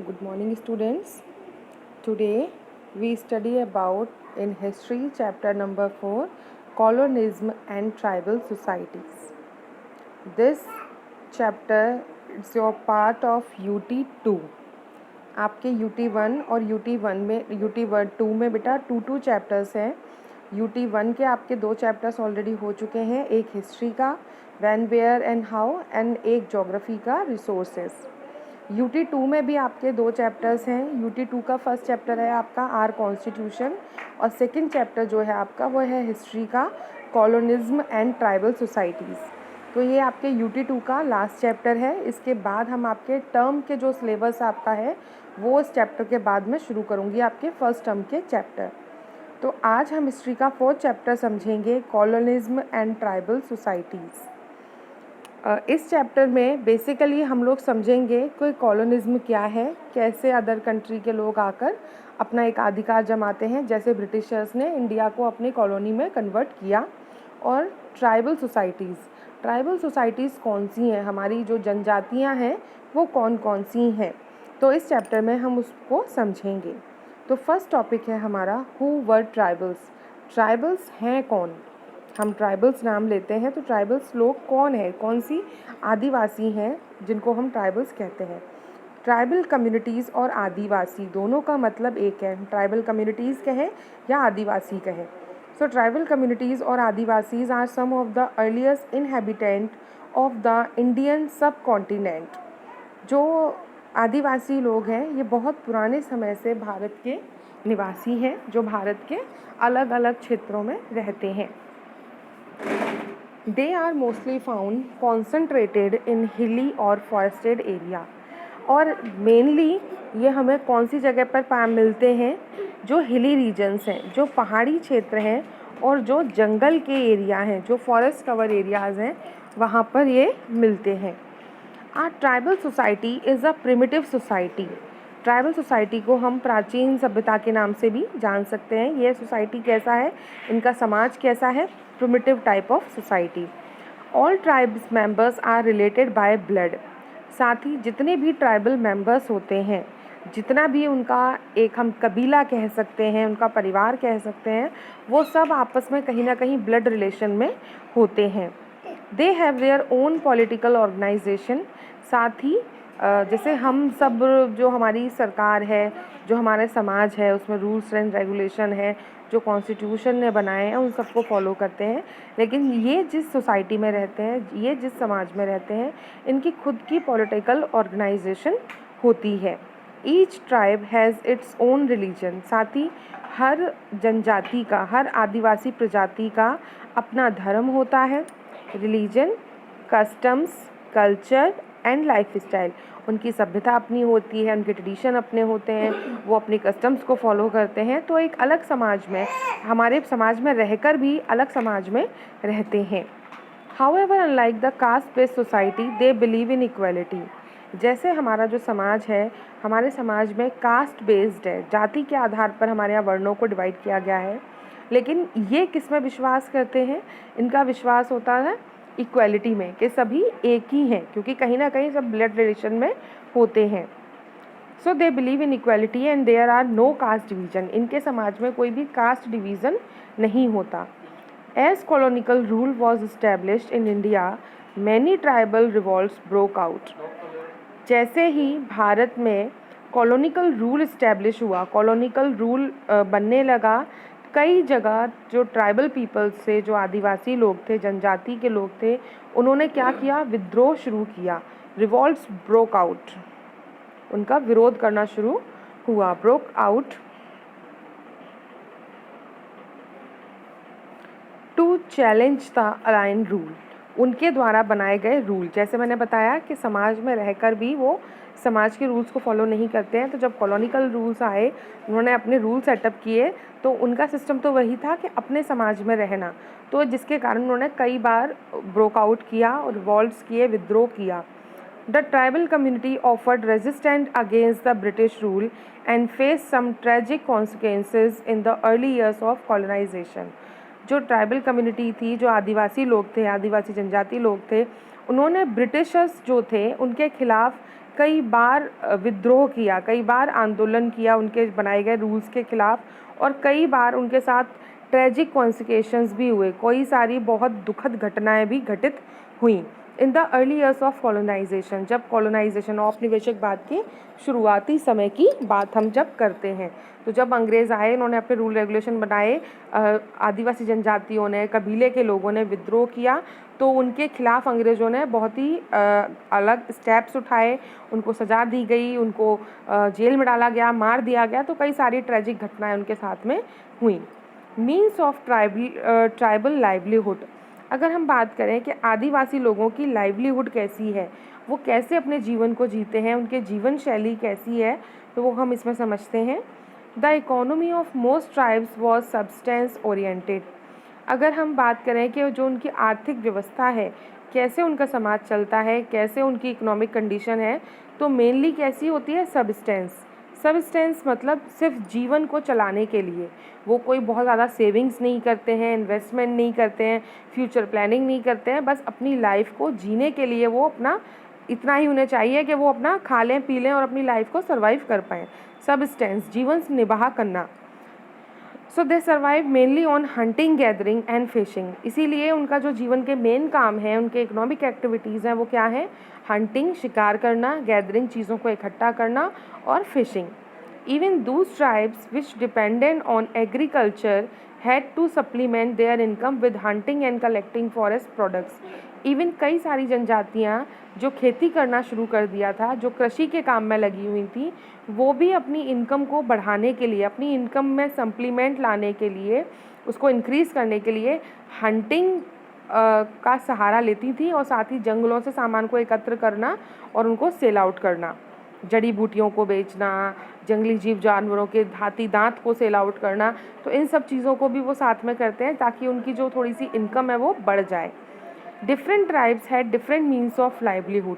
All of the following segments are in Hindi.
Good morning, students. Today we study about in history chapter number 4 colonialism and tribal societies. This chapter is your part of UT2. आपके UT1 और UT1 में UT2 में बेटा टू चैप्टर्स हैं. UT1 के आपके 2 चैप्टर्स ऑलरेडी हो चुके हैं, एक हिस्ट्री का when where and how and एक ज्योग्राफी का रिसोर्सेज. UT2 में भी आपके 2 चैप्टर्स हैं. UT2 का फर्स्ट चैप्टर है आपका आर कॉन्स्टिट्यूशन और सेकंड चैप्टर जो है आपका वो है हिस्ट्री का कॉलोनिज्म एंड ट्राइबल सोसाइटीज़. तो ये आपके UT2 का लास्ट चैप्टर है. इसके बाद हम आपके टर्म के जो सिलेबस आपका है वो इस चैप्टर के बाद में शुरू करूँगी आपके फर्स्ट टर्म के चैप्टर. तो आज हम हिस्ट्री का 4th चैप्टर समझेंगे कॉलोनिज्म एंड ट्राइबल सोसाइटीज़. इस चैप्टर में बेसिकली हम लोग समझेंगे कि कॉलोनिज्म क्या है, कैसे अदर कंट्री के लोग आकर अपना एक अधिकार जमाते हैं, जैसे ब्रिटिशर्स ने इंडिया को अपनी कॉलोनी में कन्वर्ट किया. और ट्राइबल सोसाइटीज़ कौन सी हैं, हमारी जो जनजातियां हैं वो कौन कौन सी हैं, तो इस चैप्टर में हम उसको समझेंगे. तो फर्स्ट टॉपिक है हमारा हु वर ट्राइबल्स. ट्राइबल्स हैं कौन. हम ट्राइबल्स नाम लेते हैं तो ट्राइबल्स लोग कौन है, कौन सी आदिवासी हैं जिनको हम ट्राइबल्स कहते हैं. ट्राइबल कम्युनिटीज़ और आदिवासी दोनों का मतलब एक है. ट्राइबल कम्युनिटीज़ कहें या आदिवासी कहें. सो ट्राइबल कम्युनिटीज़ और adivasis are some of the earliest inhabitant of the Indian subcontinent. जो आदिवासी लोग हैं ये बहुत पुराने समय से भारत के निवासी हैं जो भारत के अलग अलग क्षेत्रों में रहते हैं. They are mostly found concentrated in hilly और forested area. और मेनली ये हमें कौन सी जगह पर मिलते हैं, जो हिली रीजन्स हैं, जो पहाड़ी क्षेत्र हैं और जो जंगल के एरिया हैं, जो फॉरेस्ट कवर एरियाज़ हैं, वहाँ पर ये मिलते हैं. Tribal society is a primitive society. Tribal society को हम प्राचीन सभ्यता के नाम से भी जान सकते हैं. ये सोसाइटी कैसा है, इनका समाज कैसा है, primitive type of society. All tribes members are related by blood. साथ ही जितने भी ट्राइबल मेंबर्स होते हैं, जितना भी उनका एक हम कबीला कह सकते हैं, उनका परिवार कह सकते हैं, वो सब आपस में कहीं ना कहीं ब्लड रिलेशन में होते हैं. They have their own political organisation. साथ ही जैसे हम सब जो हमारी सरकार है, जो हमारे समाज है, उसमें रूल्स एंड रेगुलेशन है जो कॉन्स्टिट्यूशन ने बनाए हैं, उन सबको फॉलो करते हैं. लेकिन ये जिस सोसाइटी में रहते हैं, ये जिस समाज में रहते हैं, इनकी खुद की पॉलिटिकल ऑर्गेनाइजेशन होती है. Each tribe has its own religion. साथ ही हर जनजाति का, हर आदिवासी प्रजाति का अपना धर्म होता है. Religion, customs, culture and life style. उनकी सभ्यता अपनी होती है, उनके ट्रेडिशन अपने होते हैं, वो अपनी कस्टम्स को फॉलो करते हैं. तो एक अलग समाज में, हमारे समाज में रहकर भी अलग समाज में रहते हैं. However unlike the caste based society they believe in equality. जैसे हमारा जो समाज है, हमारे समाज में कास्ट बेस्ड है, जाति के आधार पर हमारे यहाँ वर्णों को डिवाइड किया गया है. लेकिन ये किस में विश्वास करते हैं, इनका विश्वास होता है इक्वलिटी में, कि सभी एक ही हैं, क्योंकि कहीं ना कहीं सब ब्लड रिलेशन में होते हैं. So they believe in equality and there are no caste division. इनके समाज में कोई भी कास्ट डिवीज़न नहीं होता. As colonial rule was established in India, many tribal revolts broke out. जैसे ही भारत में कॉलोनिकल रूल इस्टेब्लिश हुआ, कॉलोनिकल रूल बनने लगा, कई जगह जो ट्राइबल पीपल्स थे, जो आदिवासी लोग थे, जनजाति के लोग थे, उन्होंने क्या किया, विद्रोह शुरू किया. रिवॉल्ट्स ब्रोक आउट, उनका विरोध करना शुरू हुआ. Broke out to challenge the alien rule. उनके द्वारा बनाए गए रूल, जैसे मैंने बताया कि समाज में रहकर भी वो समाज के रूल्स को फॉलो नहीं करते हैं. तो जब कॉलोनिकल रूल्स आए, उन्होंने अपने रूल सेटअप किए, तो उनका सिस्टम तो वही था कि अपने समाज में रहना. तो जिसके कारण उन्होंने कई बार ब्रोकआउट किया और रिवॉल्ट्स किए, विद्रोह किया. The tribal community offered resistant against the British rule and face some tragic consequences in the early years of colonisation. जो ट्राइबल कम्युनिटी थी, जो आदिवासी लोग थे, आदिवासी जनजाति लोग थे, उन्होंने ब्रिटिशर्स जो थे उनके खिलाफ कई बार विद्रोह किया, कई बार आंदोलन किया उनके बनाए गए रूल्स के खिलाफ, और कई बार उनके साथ ट्रेजिक कॉन्सिक्वेंसेस भी हुए, कई सारी बहुत दुखद घटनाएं भी घटित हुई। In the early years of colonisation, जब कॉलोनाइजेशन औपनिवेशिकवाद के शुरुआती समय की बात हम जब करते हैं, तो जब अंग्रेज़ आए, इन्होंने अपने रूल रेगुलेशन बनाए, आदिवासी जनजातियों ने, कबीले के लोगों ने विद्रोह किया, तो उनके खिलाफ अंग्रेज़ों ने बहुत ही अलग स्टेप्स उठाए, उनको सज़ा दी गई, उनको जेल में डाला गया, मार दिया गया, तो कई सारी ट्रेजिक घटनाएं उनके साथ में हुई। मीन्स ऑफ ट्राइबल लाइवलीहुड, अगर हम बात करें कि आदिवासी लोगों की लाइवलीहुड कैसी है, वो कैसे अपने जीवन को जीते हैं, उनके जीवन शैली कैसी है, तो वो हम इसमें समझते हैं। The economy of most tribes was substance oriented, अगर हम बात करें कि जो उनकी आर्थिक व्यवस्था है, कैसे उनका समाज चलता है, कैसे उनकी इकोनॉमिक कंडीशन है, तो मेनली कैसी होती है, सब्सटेंस। सब्सटेंस मतलब सिर्फ जीवन को चलाने के लिए, वो कोई बहुत ज़्यादा सेविंग्स नहीं करते हैं, इन्वेस्टमेंट नहीं करते हैं, फ्यूचर प्लानिंग नहीं करते हैं, बस अपनी लाइफ को जीने के लिए वो अपना इतना ही उन्हें चाहिए कि वो अपना खा लें, पी लें और अपनी लाइफ को सर्वाइव कर पाएँ। सब्सटेंस, जीवन निर्वाह करना। So they survive mainly on hunting, gathering and fishing, इसीलिए उनका जो जीवन के मेन काम है, उनके इकोनॉमिक एक्टिविटीज़ हैं, वो क्या है, हंटिंग, शिकार करना, गैदरिंग, चीज़ों को इकट्ठा करना, और fishing. Even those tribes which dependent on agriculture had to supplement their income with hunting and collecting forest products. Even कई सारी जनजातियाँ जो खेती करना शुरू कर दिया था, जो कृषि के काम में लगी हुई थी, वो भी अपनी इनकम को बढ़ाने के लिए, अपनी इनकम में सप्लीमेंट लाने के लिए, उसको इंक्रीज़ करने के लिए हंटिंग का सहारा लेती थी, और साथ ही जंगलों से सामान को एकत्र करना और उनको सेल आउट करना, जड़ी बूटियों को बेचना, जंगली जीव जानवरों के हाथी दांत को सेल आउट करना, तो इन सब चीज़ों को भी वो साथ में करते हैं ताकि उनकी जो थोड़ी सी इनकम है वो बढ़ जाए। Different tribes had different means of livelihood,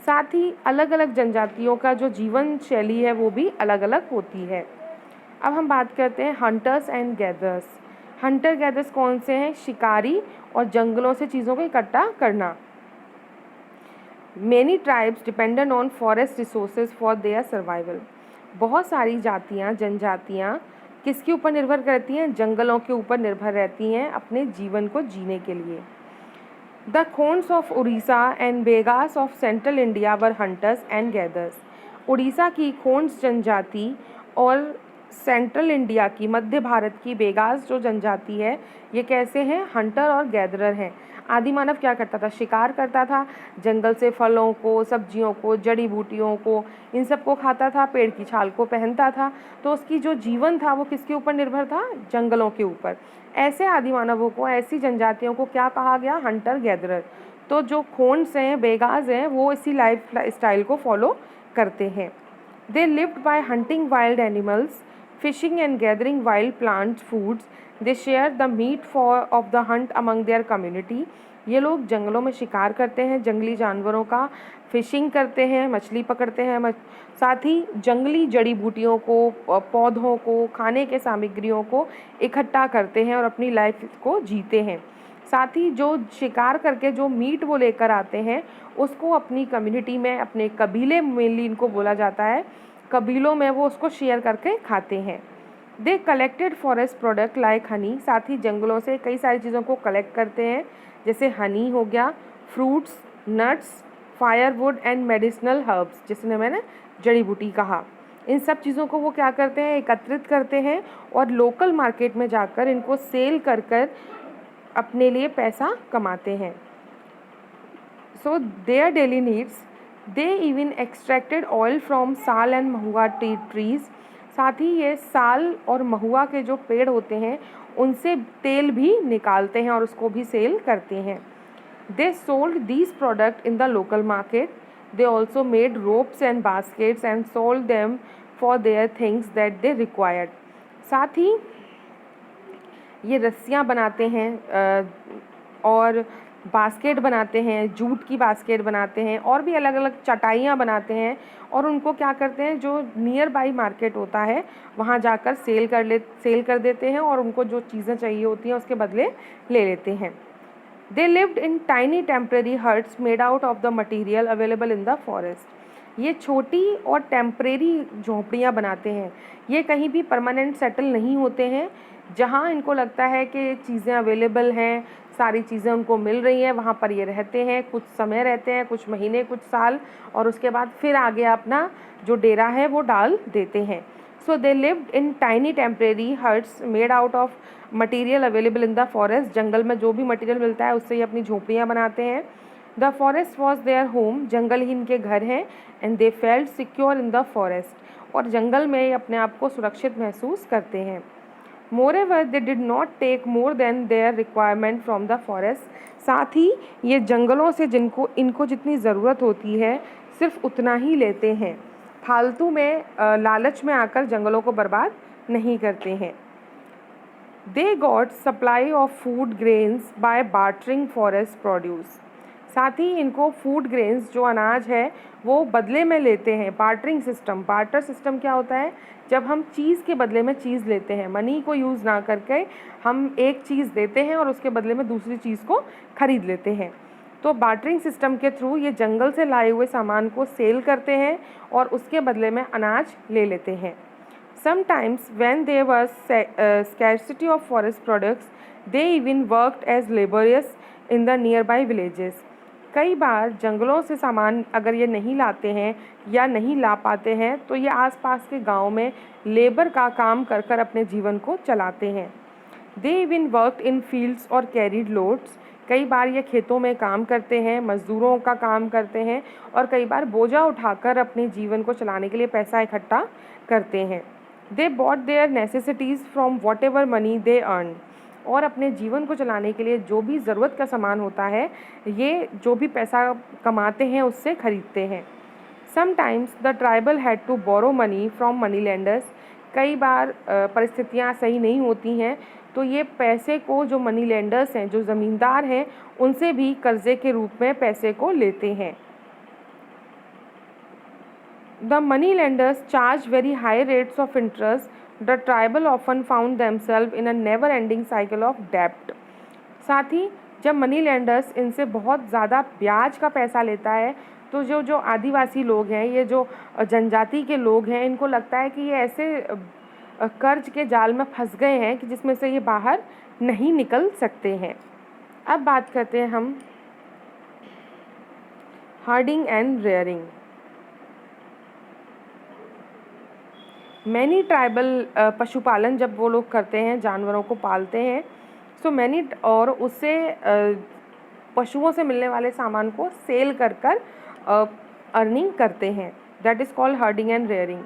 साथ ही अलग अलग जनजातियों का जो जीवन शैली है वो भी अलग अलग होती है। अब हम बात करते हैं hunters and gathers. Hunter gathers कौन से हैं, शिकारी और जंगलों से चीज़ों को इकट्ठा करना। Many tribes dependent on forest resources for their survival, बहुत सारी जातियाँ, जनजातियाँ किसके ऊपर निर्भर करती हैं, जंगलों के ऊपर निर्भर रहती हैं अपने जीवन को जीने के लिए। The Khonds of Orissa and Baigas of central India were hunters and gatherers. Orissa की खोंड्स जनजाति और सेंट्रल इंडिया की, मध्य भारत की बेगास जो जनजाति है, ये कैसे हैं, हंटर और गैदरर हैं। आदि मानव क्या करता था, शिकार करता था, जंगल से फलों को, सब्जियों को, जड़ी बूटियों को, इन सब को खाता था, पेड़ की छाल को पहनता था, तो उसकी जो जीवन था वो किसके ऊपर निर्भर था, जंगलों के ऊपर। ऐसे आदि मानवों को, ऐसी जनजातियों को क्या कहा गया, हंटर गैदरर। तो जो खोंड्स हैं, बेगाज हैं, वो इसी लाइफ स्टाइल को फॉलो करते हैं। They lived by hunting wild animals, fishing and gathering wild plants foods. They share the meat for of the hunt among their community. ये लोग जंगलों में शिकार करते हैं जंगली जानवरों का, फिशिंग करते हैं, मछली पकड़ते हैं, साथ ही जंगली जड़ी बूटियों को, पौधों को, खाने के सामग्रियों को इकट्ठा करते हैं और अपनी लाइफ को जीते हैं। साथ ही जो शिकार करके जो मीट वो लेकर आते हैं उसको अपनी कम्युनिटी में, अपने कबीले मेनली इनको बोला जाता है, कबीलों में वो उसको शेयर करके खाते हैं। They collected forest product like Honey, साथ ही जंगलों से कई सारी चीज़ों को कलेक्ट करते हैं, जैसे हनी हो गया, fruits, nuts, firewood and medicinal herbs, जिसने मैंने जड़ी बूटी कहा। इन सब चीज़ों को वो क्या करते हैं, एकत्रित करते हैं और लोकल मार्केट में जाकर इनको सेल कर कर अपने लिए पैसा कमाते हैं। So their daily needs, they even extracted oil from साल एंड महुआ ट्रीज, साथ ही ये साल और महुआ के जो पेड़ होते हैं उनसे तेल भी निकालते हैं और उसको भी सेल करते हैं। They sold these product in the local market. They also made ropes and baskets and sold them for their things that they required. साथ ही ये रस्सियाँ बनाते हैं और बास्केट बनाते हैं, जूट की बास्केट बनाते हैं और भी अलग अलग चटाइयाँ बनाते हैं, और उनको क्या करते हैं, जो नियर बाई मार्केट होता है वहाँ जाकर सेल कर देते हैं और उनको जो चीज़ें चाहिए होती हैं उसके बदले ले लेते हैं। They lived in tiny temporary huts made out of the material available in the forest. ये छोटी और टेम्परेरी झोंपड़ियाँ बनाते हैं। ये कहीं भी परमानेंट सेटल नहीं होते हैं। जहाँ इनको लगता है कि चीज़ें अवेलेबल हैं, सारी चीज़ें उनको मिल रही हैं, वहाँ पर ये रहते हैं, कुछ समय रहते हैं, कुछ महीने, कुछ साल, और उसके बाद फिर आगे अपना जो डेरा है वो डाल देते हैं। So they lived in tiny temporary huts made out of material available in the forest. जंगल में जो भी मटीरियल मिलता है उससे ये अपनी झोंपड़ियाँ बनाते हैं। The forest was their home, जंगल ही इनके घर हैं। And they felt secure in the forest, और जंगल में ये अपने आप को सुरक्षित महसूस करते हैं। Moreover they did not take more than their requirement from the forest, साथ ही ये जंगलों से इनको जितनी ज़रूरत होती है सिर्फ उतना ही लेते हैं, फालतू में लालच में आकर जंगलों को बर्बाद नहीं करते हैं। They got supply of food grains by bartering forest produce, साथ ही इनको फूड ग्रेन्स जो अनाज है वो बदले में लेते हैं। बार्टरिंग सिस्टम, बार्टर सिस्टम क्या होता है? जब हम चीज़ के बदले में चीज़ लेते हैं, मनी को यूज़ ना करके हम एक चीज़ देते हैं और उसके बदले में दूसरी चीज़ को खरीद लेते हैं। तो बार्टरिंग सिस्टम के थ्रू ये जंगल से लाए हुए सामान को सेल करते हैं और उसके बदले में अनाज ले लेते हैं। Sometimes when there was scarcity of forest products, they even worked as laborers in the nearby villages. कई बार जंगलों से सामान अगर ये नहीं लाते हैं या नहीं ला पाते हैं तो ये आसपास के गांव में लेबर का काम कर कर अपने जीवन को चलाते हैं। They even worked in fields or carried loads. कई बार ये खेतों में काम करते हैं, मज़दूरों का काम करते हैं, और कई बार बोझा उठाकर अपने जीवन को चलाने के लिए पैसा इकट्ठा करते हैं। They bought their necessities from whatever money they earn, और अपने जीवन को चलाने के लिए जो भी ज़रूरत का सामान होता है ये जो भी पैसा कमाते हैं उससे खरीदते हैं। Sometimes the tribal had to borrow money from money lenders, कई बार परिस्थितियाँ सही नहीं होती हैं तो ये पैसे को जो मनी लेंडर्स हैं, जो ज़मींदार हैं, उनसे भी कर्ज़े के रूप में पैसे को लेते हैं। The money lenders charged very high rates of interest. The tribal often found themselves in a never-ending cycle of debt. साथ ही जब मनी लेंडर्स इनसे बहुत ज़्यादा ब्याज का पैसा लेता है तो जो आदिवासी लोग हैं, ये जो जनजाति के लोग हैं, इनको लगता है कि ये ऐसे कर्ज के जाल में फंस गए हैं कि जिसमें से ये बाहर नहीं निकल सकते हैं। अब बात करते हैं हम herding and rearing. Many tribal पशुपालन जब वो लोग करते हैं, जानवरों को पालते हैं, सो मैनी, और उससे पशुओं से मिलने वाले सामान को सेल कर कर अर्निंग करते हैं। That is called herding and rearing.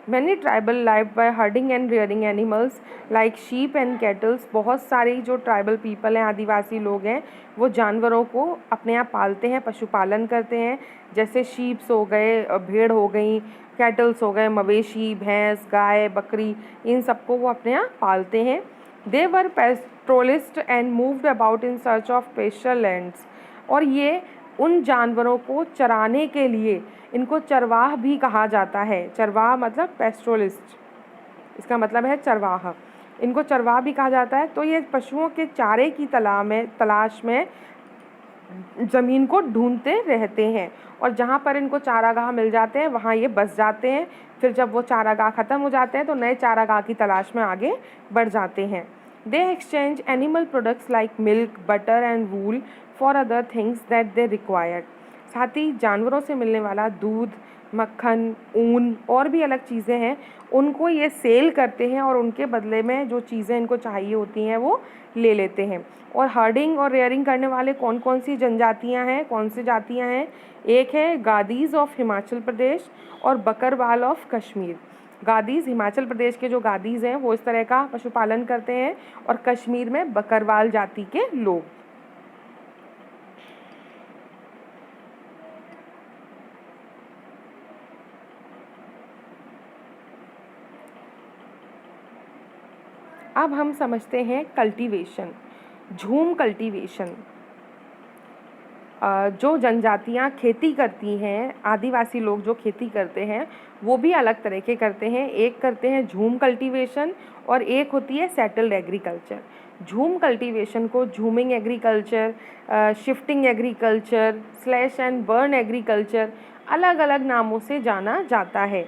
Many tribal live bye herding and rearing animals like sheep and kettles. बहुत सारी जो ट्राइबल पीपल हैं, आदिवासी लोग हैं, वो जानवरों को अपने यहाँ पालते हैं, पशुपालन करते हैं। जैसे शीप्स हो गए, भेड़ हो गई, कैटल्स हो गए, मवेशी, भैंस, गाय, बकरी, इन सबको वो अपने यहाँ पालते हैं। They were pastoralist and moved about in search of pasture lands, और ये उन जानवरों को चराने के लिए, इनको चरवाह भी कहा जाता है। चरवाह मतलब पेस्ट्रोलिस्ट, इसका मतलब है चरवाह। इनको चरवाह भी कहा जाता है। तो ये पशुओं के चारे की तलाश में ज़मीन को ढूंढते रहते हैं, और जहाँ पर इनको चारागाह मिल जाते हैं वहाँ ये बस जाते हैं। फिर जब वो चारागाह ख़त्म हो जाते हैं तो नए चारागाह की तलाश में आगे बढ़ जाते हैं। दे exchange animal products like milk, butter and wool for other things that they required. साथ ही जानवरों से मिलने वाला दूध, मक्खन, ऊन और भी अलग चीज़ें हैं, उनको ये सेल करते हैं और उनके बदले में जो चीज़ें इनको चाहिए होती हैं वो ले लेते हैं। और हर्डिंग और रेयरिंग करने वाले कौन कौन सी जनजातियां हैं, कौन सी जातियां हैं? एक है गादीज़ ऑफ हिमाचल प्रदेश और बकरवाल ऑफ कश्मीर। गादीज़, हिमाचल प्रदेश के जो गादीज़ हैं वो इस तरह का पशुपालन करते हैं, और कश्मीर में बकरवाल जाति के लोग। अब हम समझते हैं कल्टीवेशन, झूम कल्टीवेशन। जो जनजातियां खेती करती हैं, आदिवासी लोग जो खेती करते हैं वो भी अलग तरह के करते हैं। एक करते हैं झूम कल्टीवेशन और एक होती है सेटल्ड एग्रीकल्चर। झूम कल्टीवेशन को jhuming agriculture, shifting agriculture, slash and burn agriculture, अलग अलग नामों से जाना जाता है।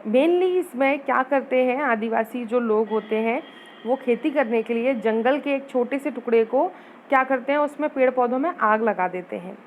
मेनली इसमें क्या करते हैं आदिवासी जो लोग होते हैं, वो खेती करने के लिए जंगल के एक छोटे से टुकड़े को क्या करते हैं, उसमें पेड़ पौधों में आग लगा देते हैं।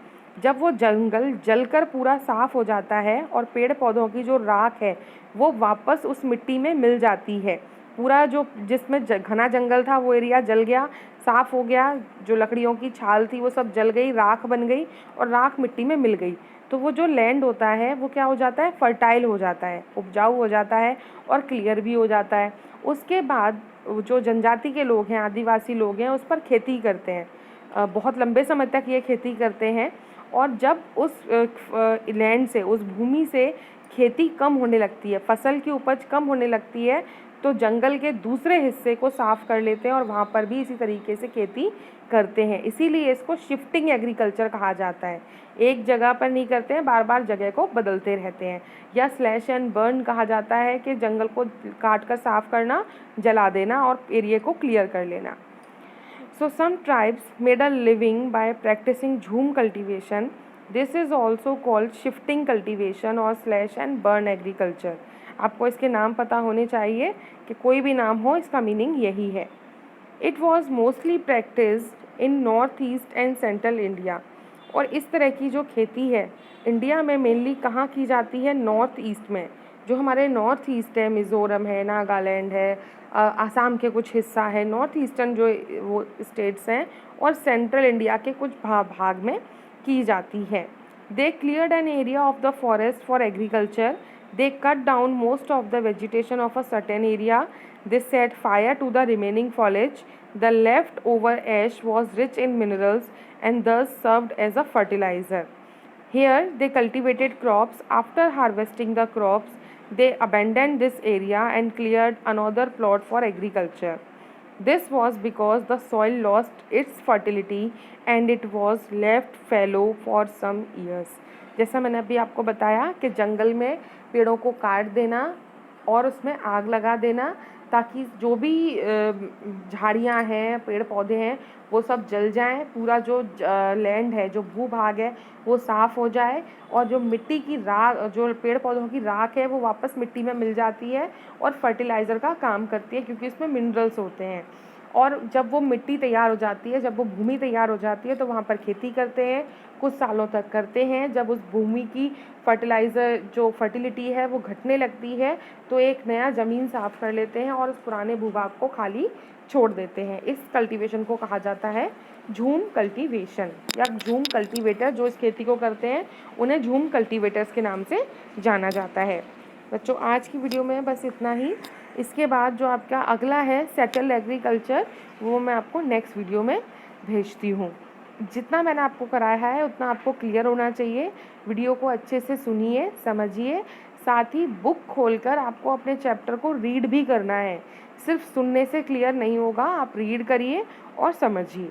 जब वो जंगल जलकर पूरा साफ़ हो जाता है और पेड़ पौधों की जो राख है वो वापस उस मिट्टी में मिल जाती है, पूरा जो जिसमें घना जंगल था वो एरिया जल गया, साफ़ हो गया, जो लकड़ियों की छाल थी वो सब जल गई, राख बन गई और राख मिट्टी में मिल गई। तो वो जो लैंड होता है वो क्या हो जाता है, फर्टाइल हो जाता है, उपजाऊ हो जाता है और क्लियर भी हो जाता है। उसके बाद जो जनजाति के लोग हैं, आदिवासी लोग हैं, उस पर खेती करते हैं। बहुत लंबे समय तक ये खेती करते हैं और जब उस लैंड से, उस भूमि से खेती कम होने लगती है, फसल की उपज कम होने लगती है, तो जंगल के दूसरे हिस्से को साफ़ कर लेते हैं और वहाँ पर भी इसी तरीके से खेती करते हैं। इसीलिए इसको शिफ्टिंग एग्रीकल्चर कहा जाता है। एक जगह पर नहीं करते हैं, बार बार जगह को बदलते रहते हैं। या स्लैश एंड बर्न कहा जाता है कि जंगल को काट कर साफ़ करना, जला देना और एरिया को क्लियर कर लेना। So some tribes made a living by practicing jhum cultivation. This is also called shifting cultivation और slash and burn agriculture. आपको इसके नाम पता होने चाहिए, कि कोई भी नाम हो इसका मीनिंग यही है। It was mostly practiced in north east and central India. और इस तरह की जो खेती है इंडिया में मेनली कहाँ की जाती है, नॉर्थ ईस्ट में। जो हमारे नॉर्थ ईस्ट है, मिज़ोरम है, नागालैंड है, आसाम के कुछ हिस्सा है, नॉर्थ ईस्टर्न जो वो स्टेट्स हैं, और सेंट्रल इंडिया के कुछ भाग में की जाती है। They cleared an area of the forest for agriculture, they cut down most of the vegetation of a certain area, they set fire to the remaining foliage, the left over ash was rich in minerals and thus served as a fertilizer. Here they cultivated crops. After harvesting the crops, they abandoned this area and cleared another plot for agriculture. This was because the soil lost its fertility and it was left fallow for some years. जैसा मैंने अभी आपको बताया कि जंगल में पेड़ों को काट देना और उसमें आग लगा देना, ताकि जो भी झाड़ियाँ हैं, पेड़ पौधे हैं, वो सब जल जाएं, पूरा जो लैंड है, जो भूभाग है, वो साफ़ हो जाए और जो मिट्टी की राख, जो पेड़ पौधों की राख है, वो वापस मिट्टी में मिल जाती है और फर्टिलाइज़र का काम करती है, क्योंकि इसमें मिनरल्स होते हैं। और जब वो मिट्टी तैयार हो जाती है, जब वो भूमि तैयार हो जाती है, तो वहाँ पर खेती करते हैं, कुछ सालों तक करते हैं। जब उस भूमि की फर्टिलाइज़र जो फर्टिलिटी है वो घटने लगती है, तो एक नया ज़मीन साफ़ कर लेते हैं और उस पुराने भूभाग को खाली छोड़ देते हैं। इस कल्टीवेशन को कहा जाता है झूम कल्टीवेशन, या झूम कल्टीवेटर जो इस खेती को करते हैं उन्हें झूम कल्टीवेटर्स के नाम से जाना जाता है। बच्चों, आज की वीडियो में बस इतना ही। इसके बाद जो आपका अगला है सेटल्ड एग्रीकल्चर, वो मैं आपको नेक्स्ट वीडियो में भेजती हूँ। जितना मैंने आपको कराया है उतना आपको क्लियर होना चाहिए। वीडियो को अच्छे से सुनिए, समझिए, साथ ही बुक खोलकर आपको अपने चैप्टर को रीड भी करना है। सिर्फ सुनने से क्लियर नहीं होगा, आप रीड करिए और समझिए।